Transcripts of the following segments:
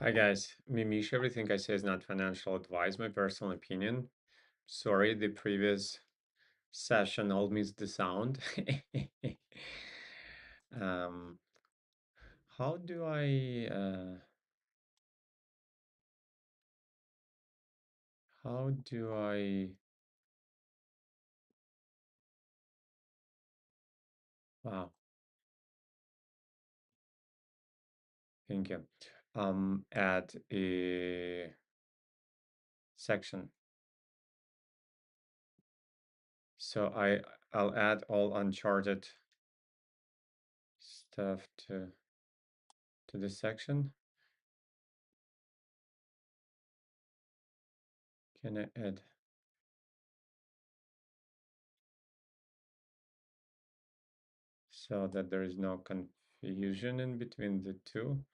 Hi guys, Mimish, everything I say is not financial advice, my personal opinion. Sorry, the previous session all missed the sound. um, how do how do I, wow, thank you. Add a section. So I'll add all uncharted stuff to this section. Can I add so that there is no confusion in between the two?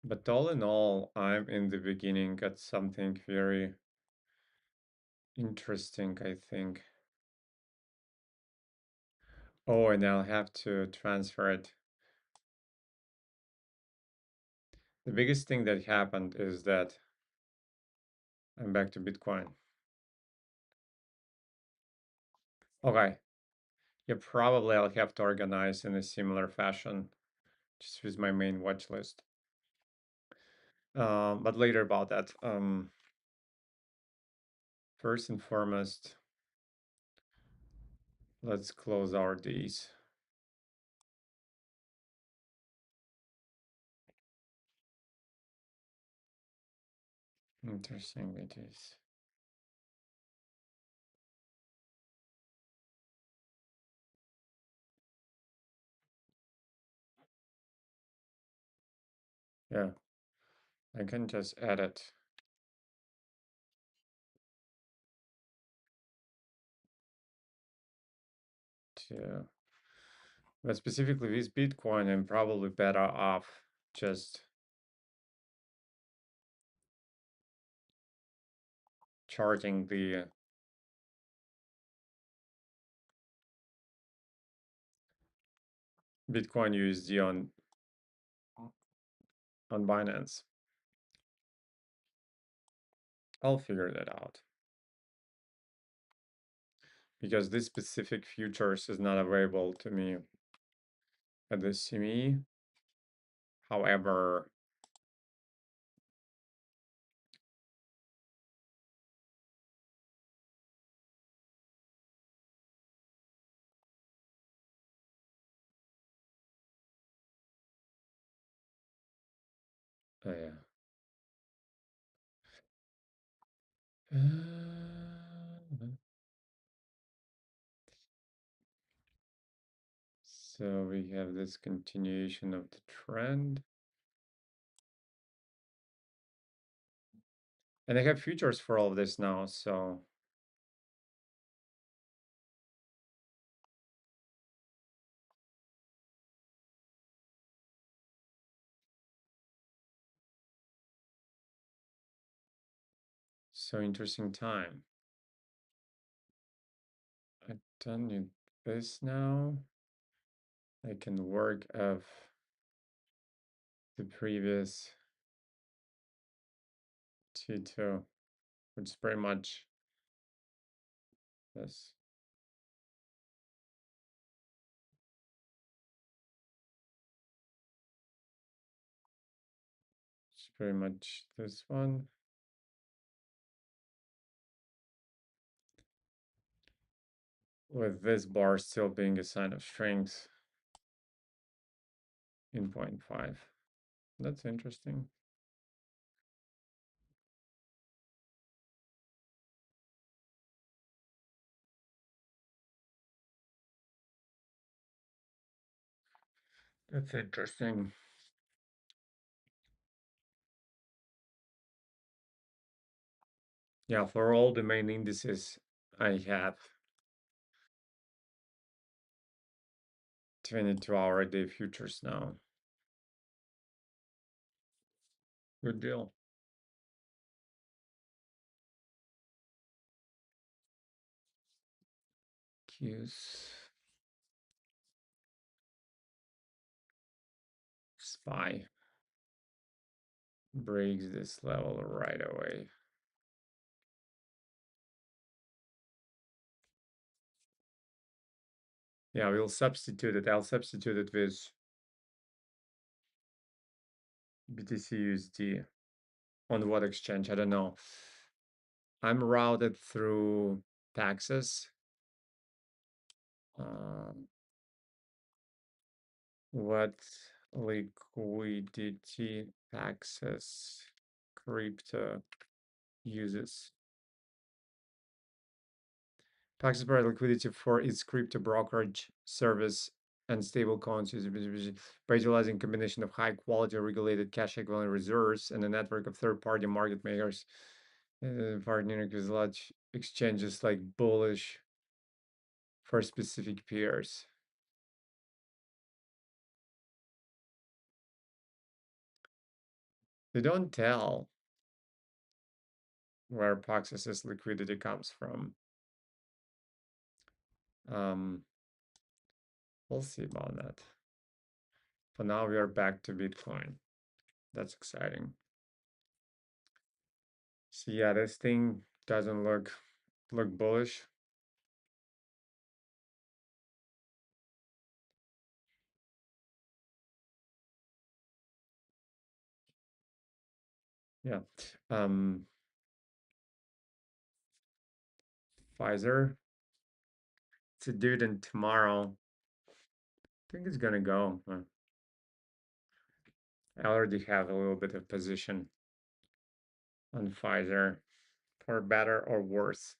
But all in all, I'm in the beginning at something very interesting, I think. Oh, and I'll have to transfer it. The biggest thing that happened is that I'm back to Bitcoin. Okay. Yeah, probably I'll have to organize in a similar fashion, just with my main watch list. But later about that. First and foremost, let's close our Ds. Interesting it is. Yeah, I can just add it to, but specifically with Bitcoin, I'm probably better off just charging the Bitcoin USD on Binance. I'll figure that out because this specific futures is not available to me at the CME. However, oh yeah. So we have this continuation of the trend. And I have futures for all of this now, so interesting time. I've done this now. I can work of the previous T2, which is pretty much this. It's pretty much this one. With this bar still being a sign of strength in 0.5. That's interesting. That's interesting. Yeah, for all the main indices, I have 22-hour a day futures now. Good deal. Q's SPY. breaks this level right away. Yeah, we'll substitute it. I'll substitute it with BTC USD. On what exchange? I don't know. I'm routed through taxes. Um, what liquidity taxes crypto uses? Taxes provide liquidity for its crypto brokerage service and stable coins by utilizing a combination of high quality regulated cash equivalent reserves and a network of third party market makers. Partnering with large exchanges like bullish for specific peers. They don't tell where Paxos's liquidity comes from. Um, we'll see about that. For now, we are back to Bitcoin. That's exciting. So yeah, this thing doesn't look bullish. Yeah. Um, Pfizer. It's a dividend tomorrow. I think it's gonna go. I already have a little bit of position on Pfizer, for better or worse.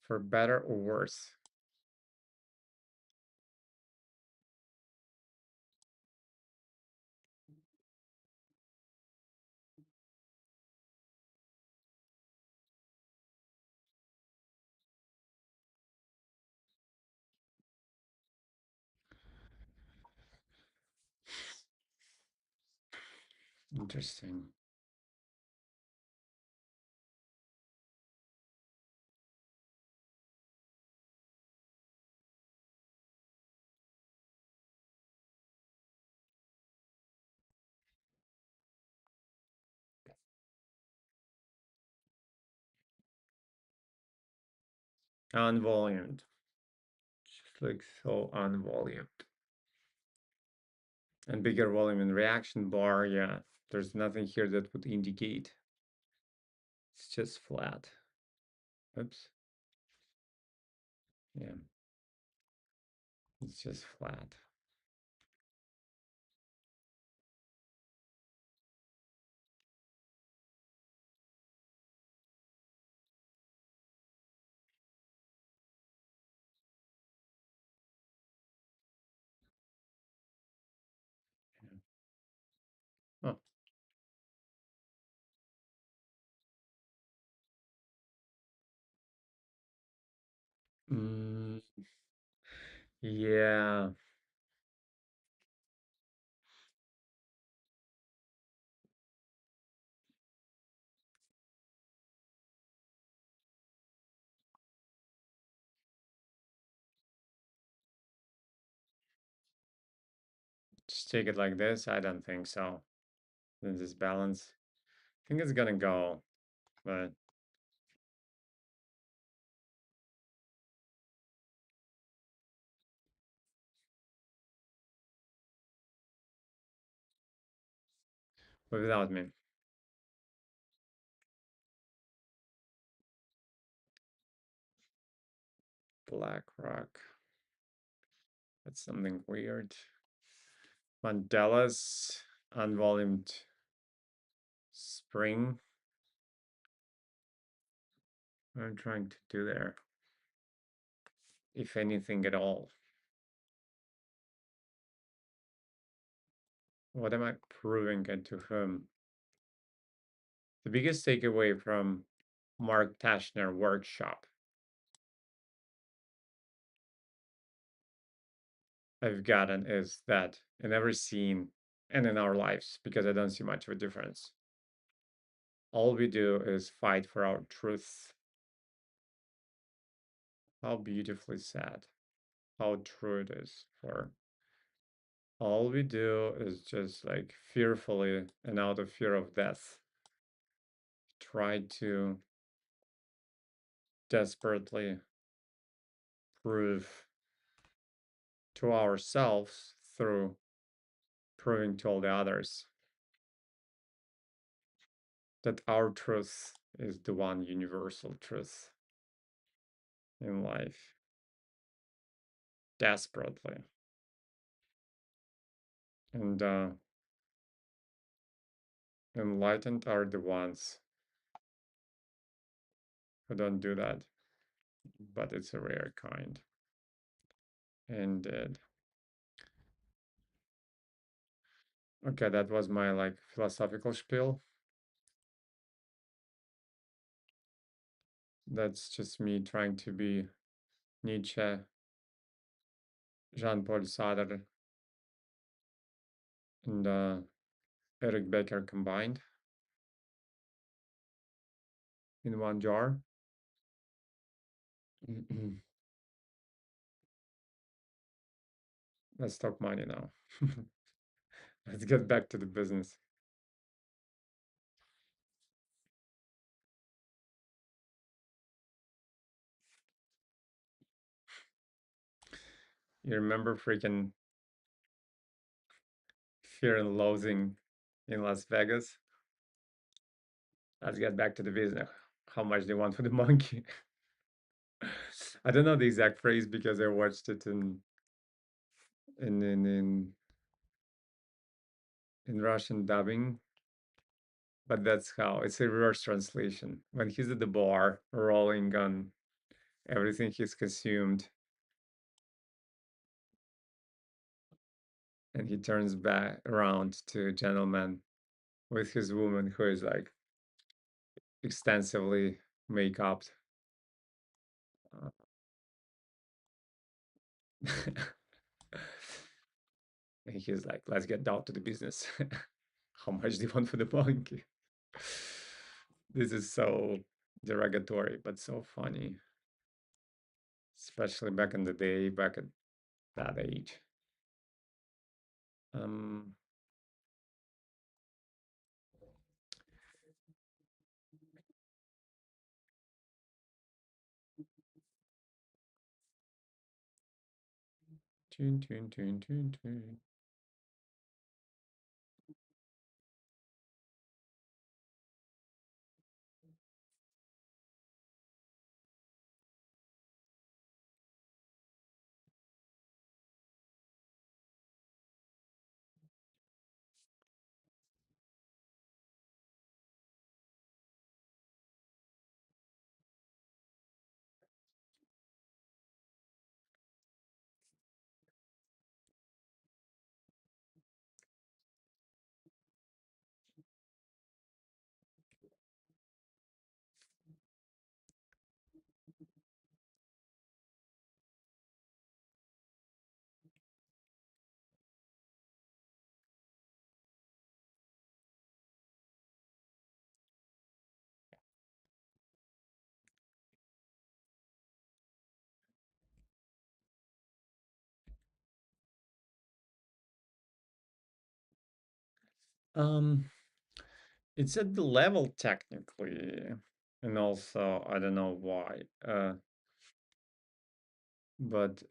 For better or worse. Interesting. Unvolumed. Just like so unvolumed. And bigger volume in reaction bar, yeah. There's nothing here that would indicate. It's just flat. Oops. Yeah. It's just flat. Yeah. Oh. Mm, yeah. Just take it like this. I don't think so. Then this balance. I think it's gonna go, but without me. BlackRock. That's something weird. Mandela's unvolumed spring. What I'm trying to do there, if anything at all. What am I proving it to whom? The biggest takeaway from Mark Tashner workshop I've gotten is that in every scene and in our lives, because I don't see much of a difference, all we do is fight for our truth. How beautifully said. How true it is for All we do is just like fearfully and out of fear of death, try to desperately prove to ourselves through proving to all the others that our truth is the one universal truth in life. Desperately. And enlightened are the ones who don't do that, but it's a rare kind. And okay, that was my like philosophical spiel. That's just me trying to be Nietzsche, Jean-Paul Sartre, and Eric Becker combined in one jar. Let's talk money now. Let's get back to the business. You remember freaking Fear and Loathing in Las Vegas? Let's get back to the business. How much they want for the monkey? I don't know the exact phrase because I watched it in in in, in Russian dubbing, but that's how it's a reverse translation. When he's at the bar, rolling on everything he's consumed, and he turns back around to a gentleman with his woman who is like extensively make up. Uh, and he's like, let's get down to the business. How much do you want for the monkey? This is so derogatory, but so funny, especially back in the day, back at that age. Um, tune, tune, tune, tune, tune. Um, it's at the level technically, and also I don't know why. But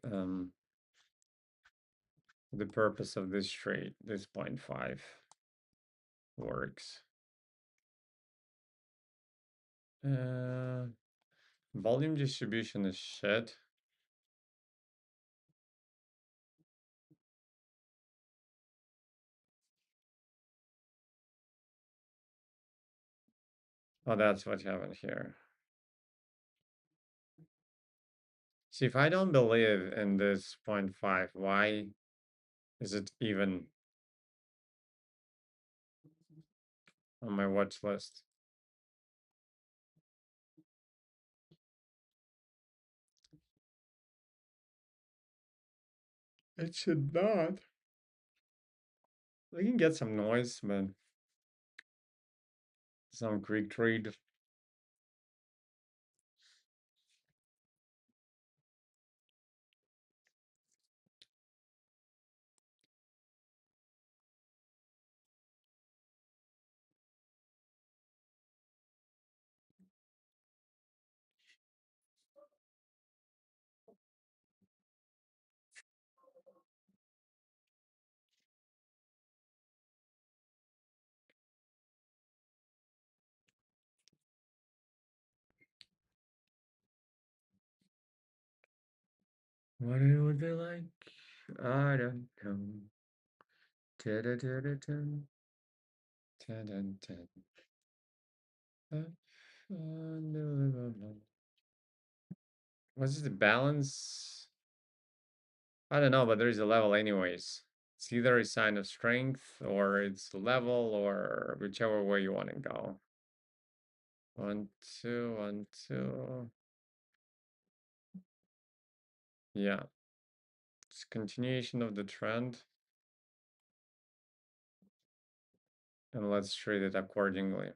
the purpose of this trade, this point 0.5 works. Uh, volume distribution is shit. Oh, that's what happened here. See, if I don't believe in this point 0.5, why is it even on my watch list? It should not. We can get some noise, but some Greek trade. What it would be like? I don't know. Ta-da-da-da-dun, ta-dun-dun. Unbelievable. What's the balance? I don't know, but there is a level anyways. It's either a sign of strength or it's level or whichever way you want to go. 1, 2, 1, 2. Yeah, it's continuation of the trend, and let's treat it accordingly.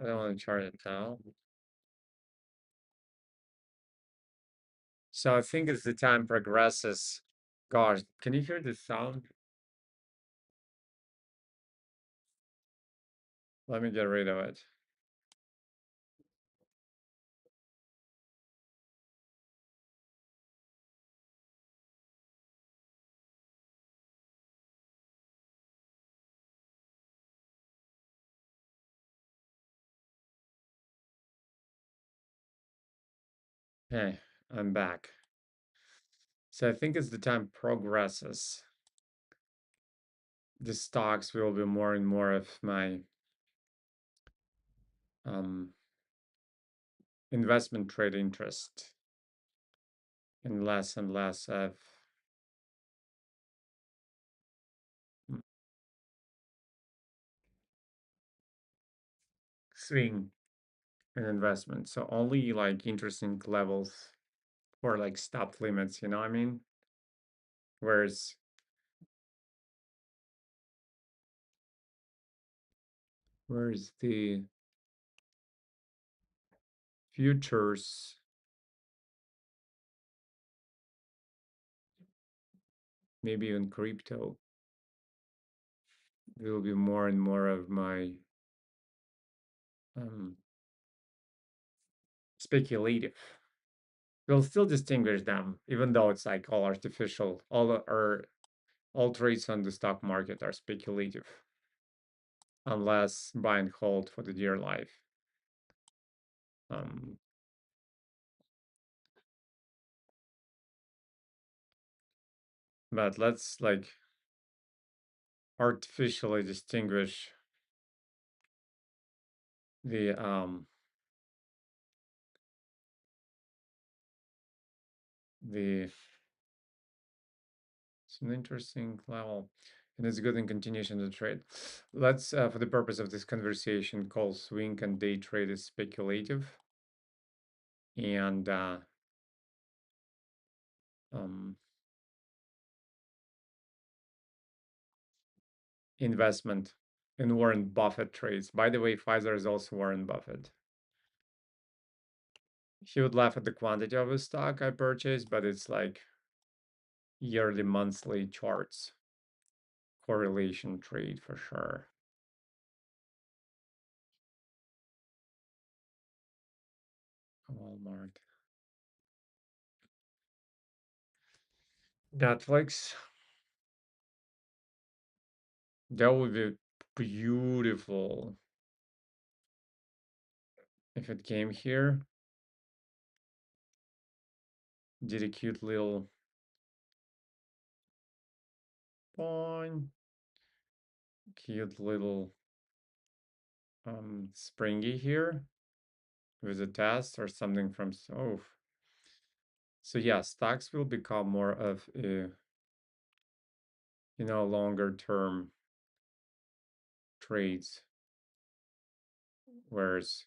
I don't want to chart it now. So I think as the time progresses, gosh, can you hear the sound? Let me get rid of it. Hey, I'm back. So I think as the time progresses, the stocks will be more and more of my um, investment trade interest and less of mm, swing in investment. So only like interesting levels or like stop limits, you know what I mean? Whereas whereas the futures, maybe even crypto, will be more and more of my um, speculative. We'll still distinguish them, even though it's like all artificial. All trades on the stock market are speculative, unless buy and hold for the dear life. Um, but let's like artificially distinguish the the it's an interesting level, and it's good in continuation of the trade. Let's, for the purpose of this conversation, call swing and day trade is speculative, and um, investment in Warren Buffett trades. By the way, Pfizer is also Warren Buffett. He would laugh at the quantity of his stock I purchased, but it's like yearly, monthly charts, correlation trade for sure. Walmart, Netflix. That would be beautiful if it came here. Did a cute little boing, cute little springy here with a test or something from oh. So yeah, stocks will become more of a longer term trades, whereas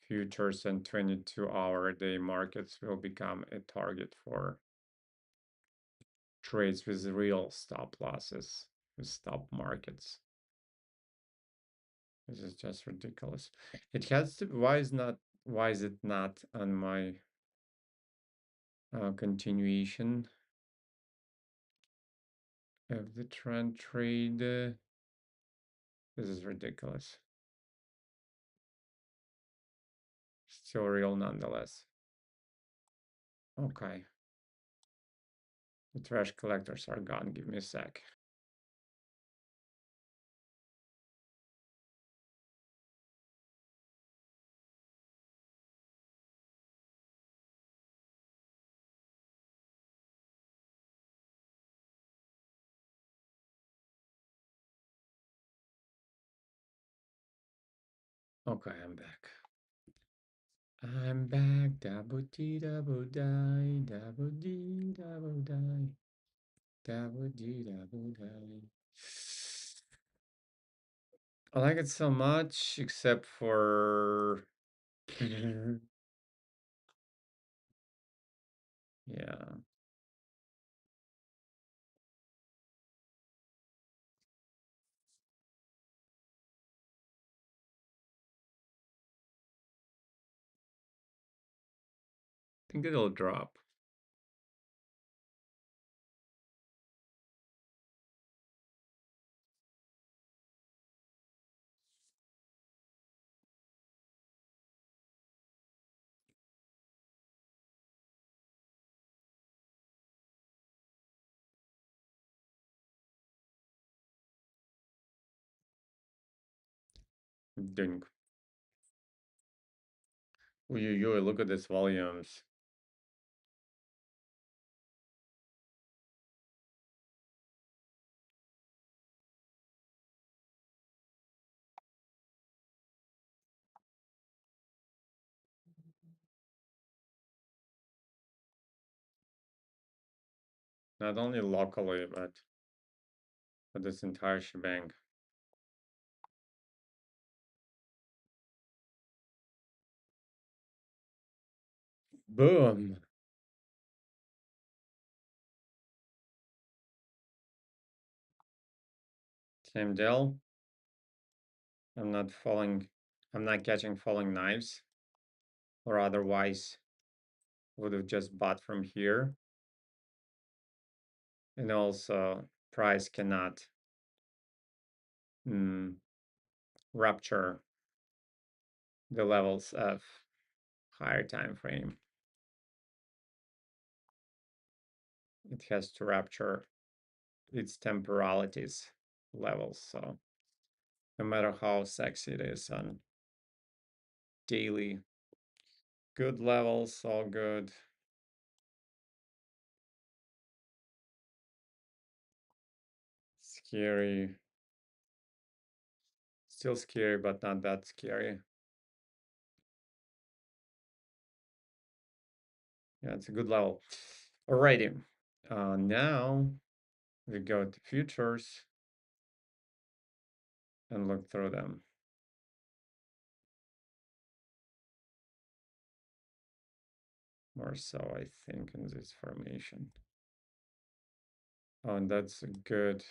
futures and 22-hour a day markets will become a target for trades with real stop losses, with stop markets. This is just ridiculous. It has to. Why is it not on my continuation of the trend trade? This is ridiculous. Still real nonetheless. Okay. The trash collectors are gone. Give me a sec. Okay, I'm back. I'm back. Double D, double die, double D, double die, double D, double die. I like it so much, except for yeah. I think it'll drop. Ding. Ooh, look at this volumes. Not only locally, but for this entire shebang. Boom. Same deal. I'm not falling, I'm not catching falling knives, or otherwise would have just bought from here. And also, price cannot mm, rupture the levels of higher time frame. It has to rupture its temporalities levels. So no matter how sexy it is on daily, good levels, all good. Scary. Still scary, but not that scary. Yeah, it's a good level. Alrighty. Now we go to futures and look through them. More so, I think, in this formation. Oh, and that's good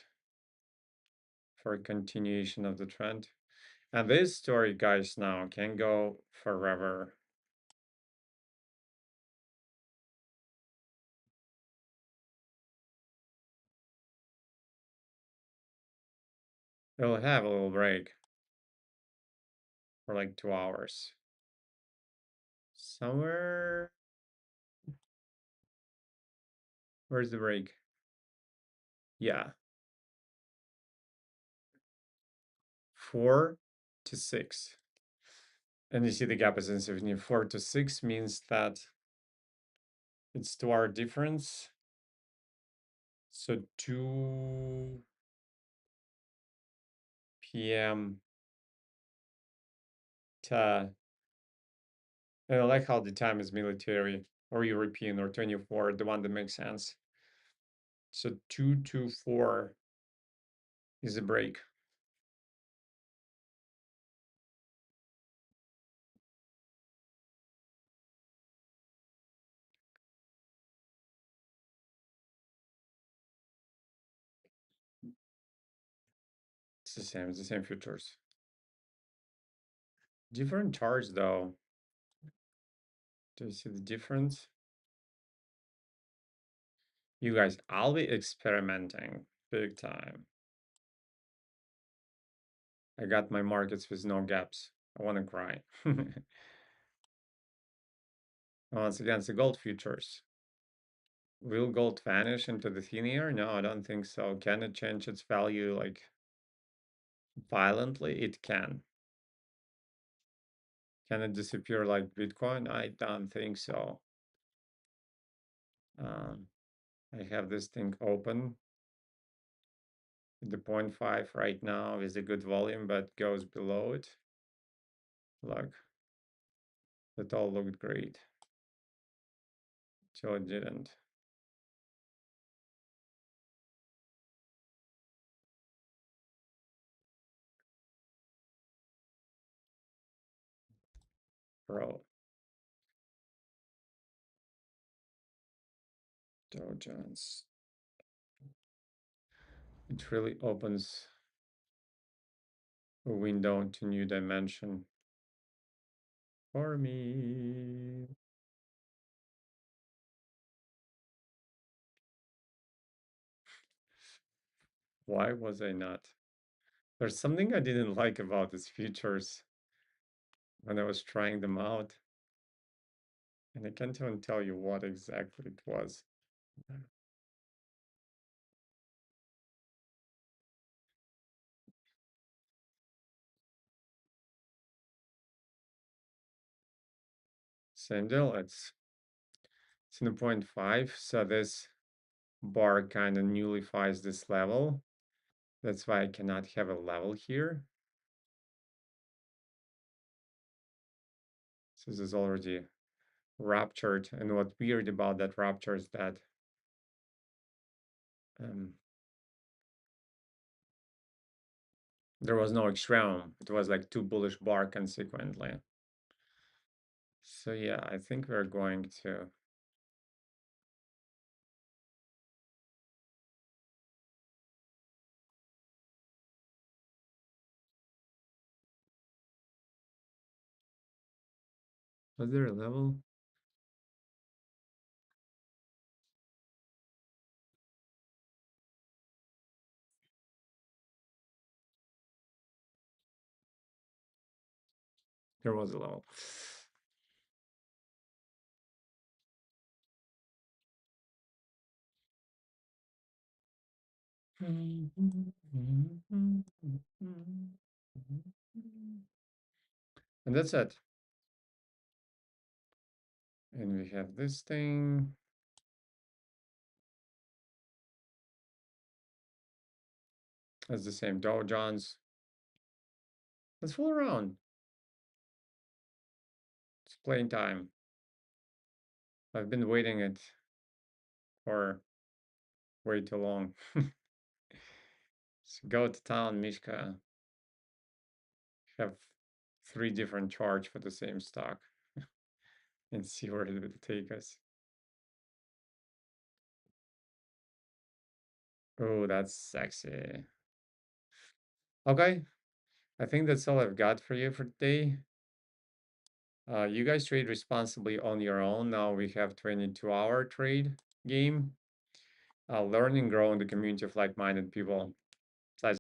for a continuation of the trend. And this story, guys, now can go forever. It'll have a little break for like 2 hours. Somewhere. Where's the break? Yeah. 4 to 6. And you see the gap is in 17. 4 to 6 means that it's 2 hour difference. So 2 p.m. to, I like how the time is military or European or 24, the one that makes sense. So 2 to 4 is a break. It's the same futures. Different charts though. Do you see the difference? You guys, I'll be experimenting big time. I got my markets with no gaps. I want to cry. Once again, it's the gold futures. Will gold vanish into the thin air? No, I don't think so. Can it change its value like violently? It can. Can it disappear like Bitcoin? I don't think so. Um, I have this thing open. The 0.5 right now is a good volume, but goes below it. Look, that all looked great till it didn't. Bro, Dow Jones. It really opens a window to new dimension for me. Why was I not? There's something I didn't like about these features when I was trying them out, and I can't even tell you what exactly it was. Same deal. It's in the 0.5, so this bar kind of nullifies this level. That's why I cannot have a level here. So this is already ruptured. And what's weird about that rupture is that um, there was no extreme. It was like two bullish bar consequently. So yeah, I think we're going to. Was there a level? There was a level. And that's it. And we have this thing. That's the same Dow Jones. Let's fool around. It's playing time. I've been waiting it for way too long. So go to town, Mishka. Have three different charts for the same stock and see where it will take us. Oh, that's sexy. Okay, I think that's all I've got for you for today. You guys trade responsibly on your own. Now we have 22-hour trade game. Learn and grow in the community of like-minded people.